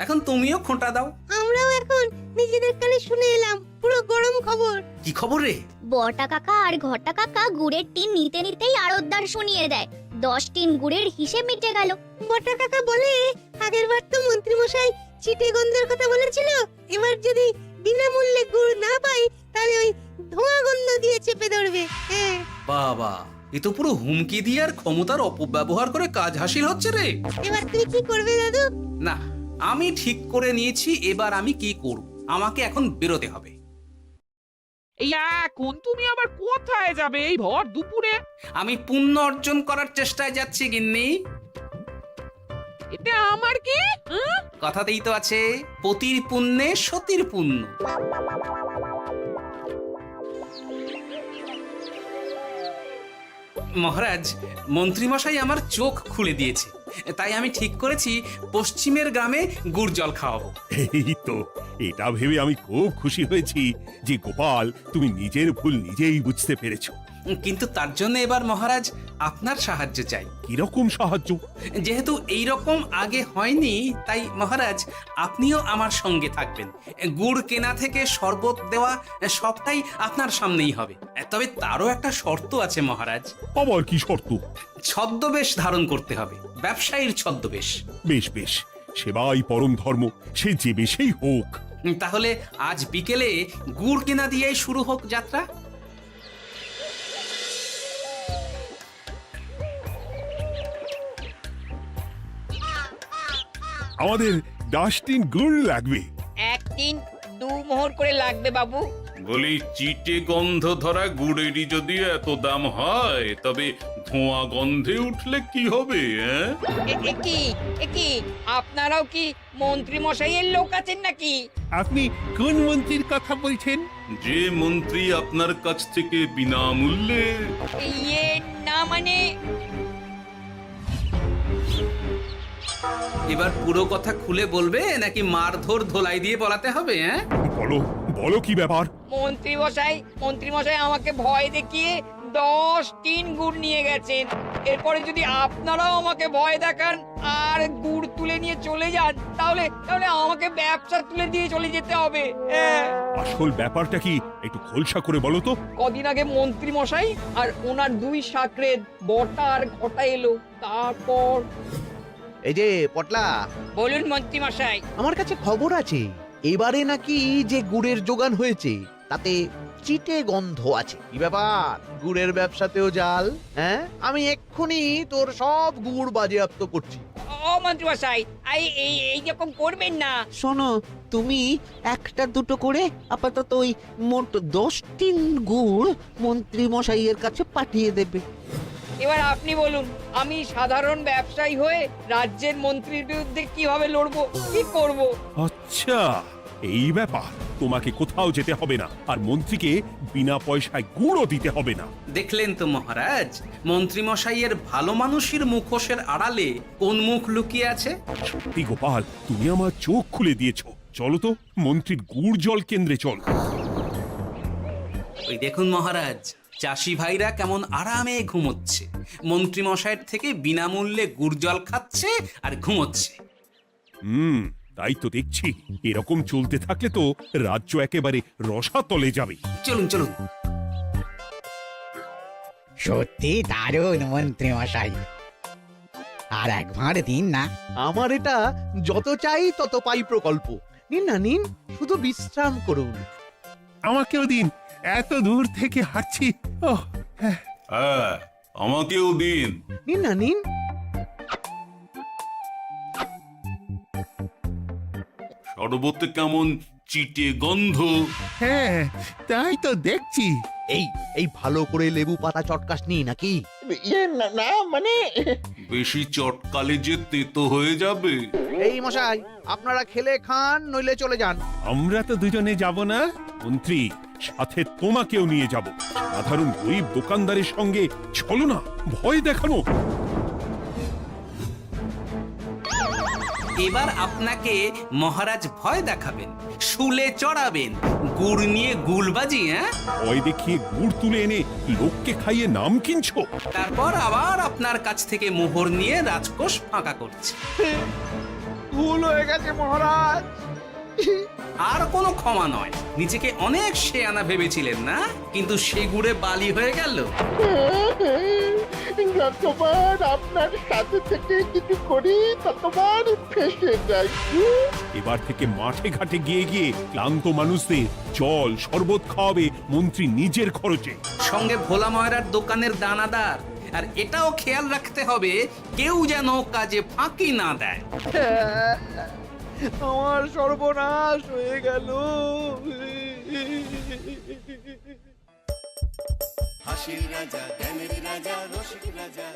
এখন তুমিও খোঁটা দাও। আমরাও এখন নিজেদের কানে শুনে এলাম পুরো গরম খবর। কি খবর রে? বটা কাকা আর ঘটা কাকা গুড়ের টিন নিতে নিতেই আড়তদার শুনিয়ে দেয় 10 টিন গুড়ের হিসেব মিটে গেল। বটা কাকা বলে, আগের বার তো মন্ত্রী মশাই চিটে গন্ধের কথা বলেছিল, এবার যদি বিনামূল্যে গুড় না পাই তাহলে ওই ধোঁয়া গন্ধ দিয়ে চেপে ধরবে। হ্যাঁ বাবা, এ তো পুরো হুমকি দিয়ে আর ক্ষমতার অপব্যবহার করে কাজ হাসিল হচ্ছে রে। এবার তুমি কি করবে দাদু? না, আমি ঠিক করে নিয়েছি এবার আমি কি করব। আমাকে এখন বেরোতে হবে। এই এখন তুমি আবার কোথায় যাবে এই ভর দুপুরে? আমি পুণ্য অর্জন করার চেষ্টায় যাচ্ছি গিন্নি। এতে আমার কি? কথাতেই তো আছে, পতির পুণ্যে সতীর পুণ্য। মহারাজ, মন্ত্রীমশাই আমার চোখ খুলে দিয়েছে, তাই আমি ঠিক করেছি পশ্চিমের গ্রামে গুড় জল খাওয়াবো। এই তো, এটা ভেবে আমি খুব খুশি হয়েছি যে গোপাল, তুমি নিজের ভুল নিজেই বুঝতে পেরেছো। কিন্তু তার জন্য এবার মহারাজ আপনার সাহায্য চাই। কিরকম সাহায্য? যেহেতু এই রকম আগে হয়নি, তাই মহারাজ আপনিও আমার সঙ্গে থাকবেন। গুড় কেনা থেকে শরবত দেওয়া সবটাই আপনার সামনেই হবে। তবে তারও একটা শর্ত আছে মহারাজ। আবার কি শর্ত? ছদ্মবেশ ধারণ করতে হবে, ব্যবসায়ীর ছদ্মবেশ। বেশ বেশ, সেবাই পরম ধর্ম, সে যে বেশেই হোক। তাহলে আজ বিকেলে গুড় কেনা দিয়েই শুরু হোক যাত্রা। আমাদের 10 টিন গুড় লাগবে। 1 টিন 2 মোহর করে লাগবে বাবু। বলি, চিটে গন্ধ ধরা গুড়েরই যদি এত দাম হয়, তবে ধোঁয়া গন্ধে উঠলে কি হবে? কি আপনারাও কি মন্ত্রী মশাইয়ের লোক আছেন নাকি? আপনি কোন মন্ত্রীর কথা বলছেন? যে মন্ত্রী আপনার কাছ থেকে বিনামূল্যে। ইয়ে না, মানে এবার পুরো কথা খুলে বলবে নাকি মারধর ধোলাই দিয়ে বলাতে হবে? বলো বলো কি ব্যাপার? মন্ত্রী মশাই আমাকে ভয় দেখিয়ে 10 টিন গুড় নিয়ে গেছেন। এরপরে যদি আপনারাও আমাকে ভয় দেখান আর গুড় তুলে নিয়ে চলে যান, তাহলে আমাকে ব্যবসা তুলে দিয়ে চলে যেতে হবে। আসল ব্যাপারটা কি একটু খোলসা করে বলো তো। কদিন আগে মন্ত্রী মশাই আর ওনার 2 সাকরেদ বটা আর ঘটা এলো। তারপর এই যে পটলা, বলুন মন্ত্রী মশাই। আমার কাছে খবর আছে এবারে নাকি যে গুড়ের যোগান হয়েছে তাতে চিটে গন্ধ আছে। কি ব্যাপার, গুড়ের ব্যবসাতেও জাল? হ্যাঁ, আমি এক্ষুনি তোর সব গুড় বাজেয়াপ্ত করছি। ও মন্ত্রী মশাই, এই রকম করবেন না। শোনো, তুমি একটা দুটো করে আপাতত ওই মোট 10 টিন গুড় মন্ত্রী মশাইয়ের কাছে পাঠিয়ে দেবে। এবার আপনি বলুন, আমি সাধারণ ব্যবসায়ী হয়ে রাজ্যের মন্ত্রীর বিরুদ্ধে কিভাবে লড়বো, কি করব? আচ্ছা, এই ব্যাপার। তোমাকে কোথাও যেতে হবে না, আর মন্ত্রীকে বিনা পয়সায় গুড়ও দিতে হবে না। দেখলেন তো মহারাজ, মন্ত্রী মশাইয়ের ভালো মানুষের মুখোশের আড়ালে কোন মুখ লুকিয়ে আছে। সত্যি গোপাল, তুমি আমার চোখ খুলে দিয়েছো। চলো তো মন্ত্রীর গুড় জল কেন্দ্রে চল। ওই দেখুন মহারাজ, চাষি ভাইরা কেমন আরামে ঘুমোচ্ছে, মন্ত্রী মশাইয়ের থেকে বিনামূল্যে গুড় জল খাচ্ছে আর ঘুমোচ্ছে। তাই তো দেখছি। এরকম চলতে থাকলে তো রাজ্য একেবারে রসাতলে যাবে। চলুন চলুন। সত্যি দারুণ মন্ত্রী মশাই, আর একবার দিন না। আমার এটা যত চাই তত পাই প্রকল্প। নিন না নিন, শুধু বিশ্রাম করুন। আমাকেও দিন, এত দূর থেকে হাঁটছি। হ্যাঁ, আমাকেও দিন। নিন না নিন। শরবতে কেমন চিটে গন্ধ। হ্যাঁ, তাই তো দেখছি। এই ভালো করে লেবু পাতা চটকাসনি নাকি? ইয়ে না না, মানে বেশি চটকালে যে তেতো হয়ে যাবে। এই মশাই, আপনারা খেলে খান, নইলে চলে যান। আমরা তো দুজনে যাব না মন্ত্রী, সাথে তোমাকেও নিয়ে যাব। সাধারণ গরিব দোকানদারের সঙ্গে চলো না, ভয় দেখানো। এবার আপনাকে মহারাজ ভয় দেখাবেন, শুলে চড়াবেন, গুড় নিয়ে গুলবাজি। হ্যাঁ, ভয় দেখিয়ে গুড় তুলে এনে লোককে খাইয়ে নাম কিনছো। তারপর আবার আপনার কাছ থেকে মোহর নিয়ে রাজকোষ ফাঁকা করছে। ভুল হয়ে গেছে মহারাজ। আর কোনো ক্ষমা নয়। নিজেকে অনেক শেয়ানা ভেবেছিলেন না, কিন্তু সে গুড়ে বালি হয়ে গেল। যতবার আপনার সাথে থেকে কিছু করি ততবার ফেসে যাই। এবার থেকে মাঠে ঘাটে গিয়ে গিয়ে ক্লান্ত মানুষদের জল শরবত খাওয়াবে মন্ত্রী নিজের খরচে। সঙ্গে ভোলা ময়রার দোকানের দানাদার। আর এটাও খেয়াল রাখতে হবে, কেউ যেন কাজে ফাঁকি না দেয়। আমার সর্বনাশ হয়ে গেল। হাসির রাজা, জ্ঞানের রাজা, রসিক রাজা।